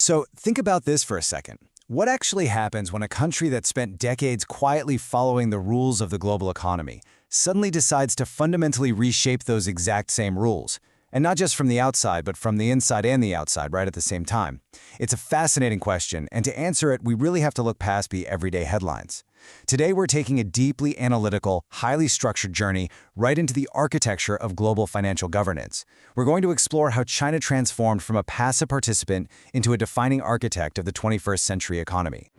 So think about this for a second. What actually happens when a country that spent decades quietly following the rules of the global economy suddenly decides to fundamentally reshape those exact same rules? And not just from the outside, but from the inside and the outside, right at the same time. It's a fascinating question, and to answer it, we really have to look past the everyday headlines. Today, we're taking a deeply analytical, highly structured journey right into the architecture of global financial governance. We're going to explore how China transformed from a passive participant into a defining architect of the 21st century economy.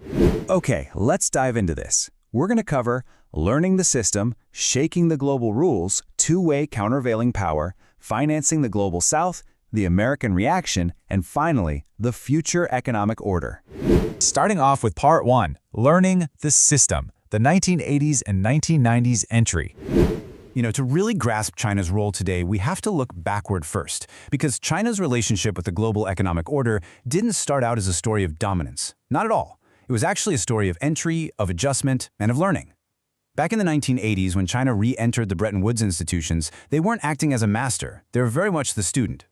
Okay, let's dive into this. We're going to cover learning the system, shaking the global rules, two-way countervailing power, financing the global south, the American reaction, and finally, the future economic order. Starting off with Part 1, Learning the System, the 1980s and 1990s entry. To really grasp China's role today, we have to look backward first, because China's relationship with the global economic order didn't start out as a story of dominance. Not at all. It was actually a story of entry, of adjustment, and of learning. Back in the 1980s, when China re-entered the Bretton Woods institutions, they weren't acting as a master. They were very much the student.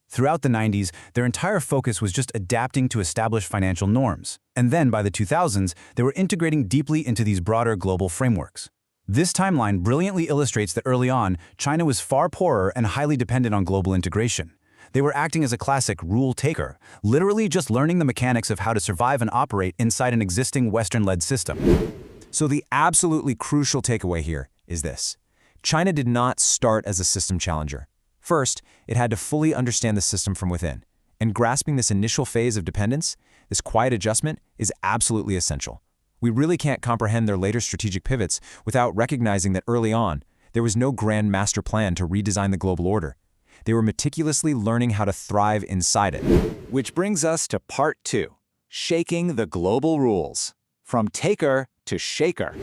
Throughout the 90s, their entire focus was just adapting to established financial norms. And then, by the 2000s, they were integrating deeply into these broader global frameworks. This timeline brilliantly illustrates that early on, China was far poorer and highly dependent on global integration. They were acting as a classic rule taker, literally just learning the mechanics of how to survive and operate inside an existing Western-led system. So the absolutely crucial takeaway here is this. China did not start as a system challenger. First, it had to fully understand the system from within. And grasping this initial phase of dependence, this quiet adjustment, is absolutely essential. We really can't comprehend their later strategic pivots without recognizing that early on, there was no grand master plan to redesign the global order. They were meticulously learning how to thrive inside it. Which brings us to Part 2, Shaking the Global Rules, from taker to shaker.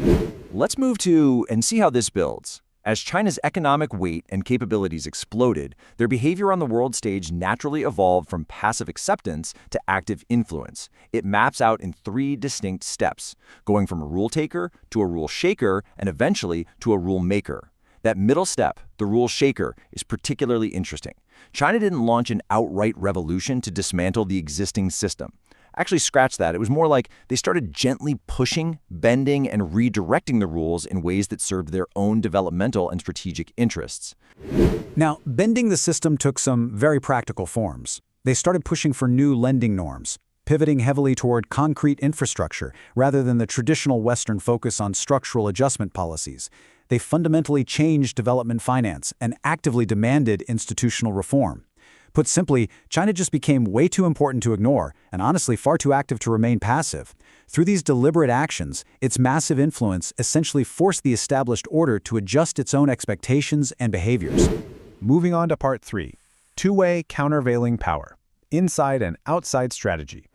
Let's move to and see how this builds. As China's economic weight and capabilities exploded, their behavior on the world stage naturally evolved from passive acceptance to active influence. It maps out in 3 distinct steps, going from a rule taker to a rule shaker and eventually to a rule maker. That middle step, the rule shaker, is particularly interesting. China didn't launch an outright revolution to dismantle the existing system. Actually, scratch that. It was more like they started gently pushing, bending, and redirecting the rules in ways that served their own developmental and strategic interests. Now, bending the system took some very practical forms. They started pushing for new lending norms, pivoting heavily toward concrete infrastructure rather than the traditional Western focus on structural adjustment policies. They fundamentally changed development finance and actively demanded institutional reform. Put simply, China just became way too important to ignore, and honestly far too active to remain passive. Through these deliberate actions, its massive influence essentially forced the established order to adjust its own expectations and behaviors. Moving on to Part 3, Two-way countervailing power, inside and outside strategy.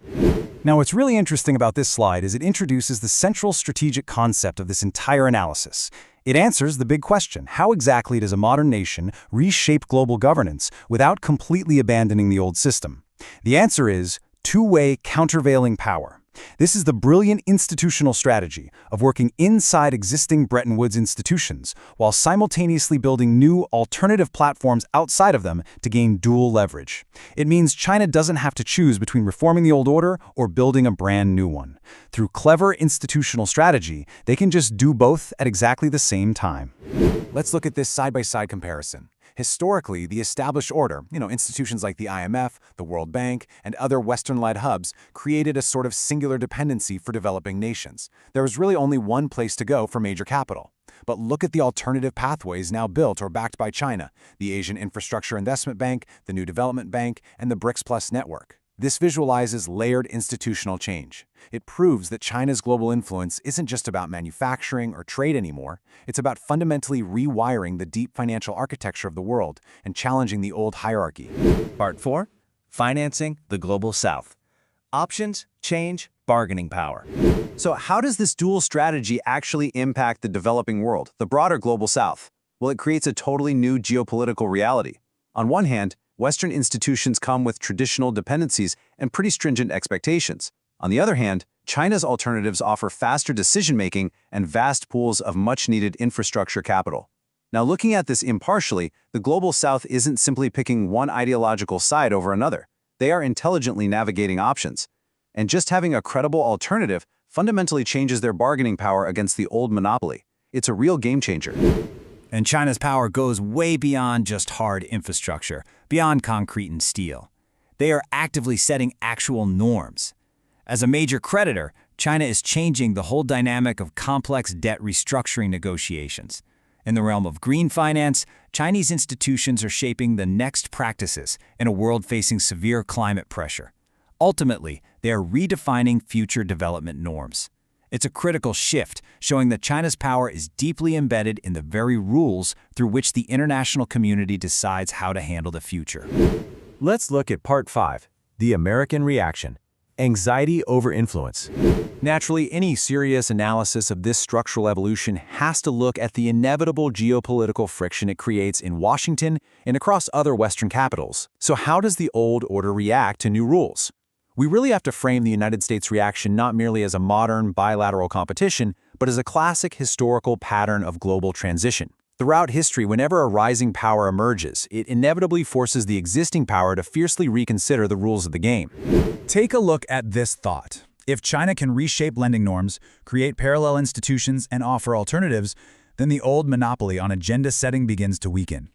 Now, what's really interesting about this slide is it introduces the central strategic concept of this entire analysis. It answers the big question: how exactly does a modern nation reshape global governance without completely abandoning the old system? The answer is two-way countervailing power. This is the brilliant institutional strategy of working inside existing Bretton Woods institutions while simultaneously building new alternative platforms outside of them to gain dual leverage. It means China doesn't have to choose between reforming the old order or building a brand new one. Through clever institutional strategy, they can just do both at exactly the same time. Let's look at this side-by-side comparison. Historically, the established order, institutions like the IMF, the World Bank, and other Western-led hubs, created a sort of singular dependency for developing nations. There was really only one place to go for major capital. But look at the alternative pathways now built or backed by China: the Asian Infrastructure Investment Bank, the New Development Bank, and the BRICS Plus network. This visualizes layered institutional change. It proves that China's global influence isn't just about manufacturing or trade anymore. It's about fundamentally rewiring the deep financial architecture of the world and challenging the old hierarchy. Part 4, Financing the Global South. Options, change, bargaining power. So how does this dual strategy actually impact the developing world, the broader global South? Well, it creates a totally new geopolitical reality. On one hand, Western institutions come with traditional dependencies and pretty stringent expectations. On the other hand, China's alternatives offer faster decision-making and vast pools of much-needed infrastructure capital. Now, looking at this impartially, the Global South isn't simply picking one ideological side over another. They are intelligently navigating options. And just having a credible alternative fundamentally changes their bargaining power against the old monopoly. It's a real game changer. And China's power goes way beyond just hard infrastructure, beyond concrete and steel. They are actively setting actual norms. As a major creditor, China is changing the whole dynamic of complex debt restructuring negotiations. In the realm of green finance, Chinese institutions are shaping the next practices in a world facing severe climate pressure. Ultimately, they are redefining future development norms. It's a critical shift, showing that China's power is deeply embedded in the very rules through which the international community decides how to handle the future. Let's look at Part 5, the American reaction. Anxiety over influence. Naturally, any serious analysis of this structural evolution has to look at the inevitable geopolitical friction it creates in Washington and across other Western capitals. So how does the old order react to new rules? We really have to frame the United States' reaction not merely as a modern bilateral competition, but as a classic historical pattern of global transition. Throughout history, whenever a rising power emerges, it inevitably forces the existing power to fiercely reconsider the rules of the game. Take a look at this thought. If China can reshape lending norms, create parallel institutions, and offer alternatives, then the old monopoly on agenda setting begins to weaken.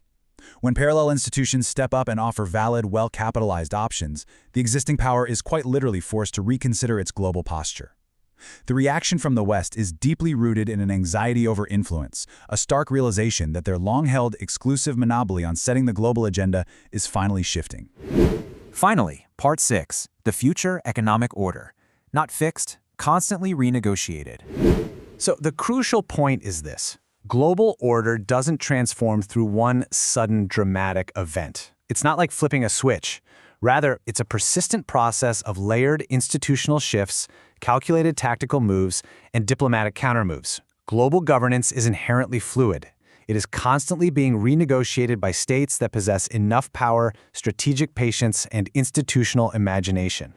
When parallel institutions step up and offer valid, well-capitalized options, the existing power is quite literally forced to reconsider its global posture. The reaction from the West is deeply rooted in an anxiety over influence, a stark realization that their long-held exclusive monopoly on setting the global agenda is finally shifting. Finally, Part 6, the future economic order. Not fixed, constantly renegotiated. So the crucial point is this. Global order doesn't transform through one sudden dramatic event. It's not like flipping a switch. Rather, it's a persistent process of layered institutional shifts, calculated tactical moves, and diplomatic countermoves. Global governance is inherently fluid. It is constantly being renegotiated by states that possess enough power, strategic patience, and institutional imagination.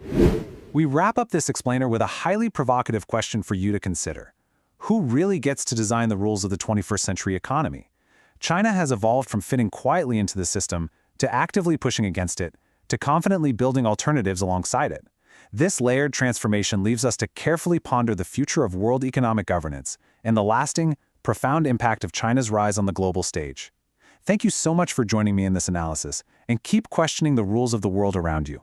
We wrap up this explainer with a highly provocative question for you to consider. Who really gets to design the rules of the 21st century economy? China has evolved from fitting quietly into the system to actively pushing against it, to confidently building alternatives alongside it. This layered transformation leaves us to carefully ponder the future of world economic governance and the lasting, profound impact of China's rise on the global stage. Thank you so much for joining me in this analysis, and keep questioning the rules of the world around you.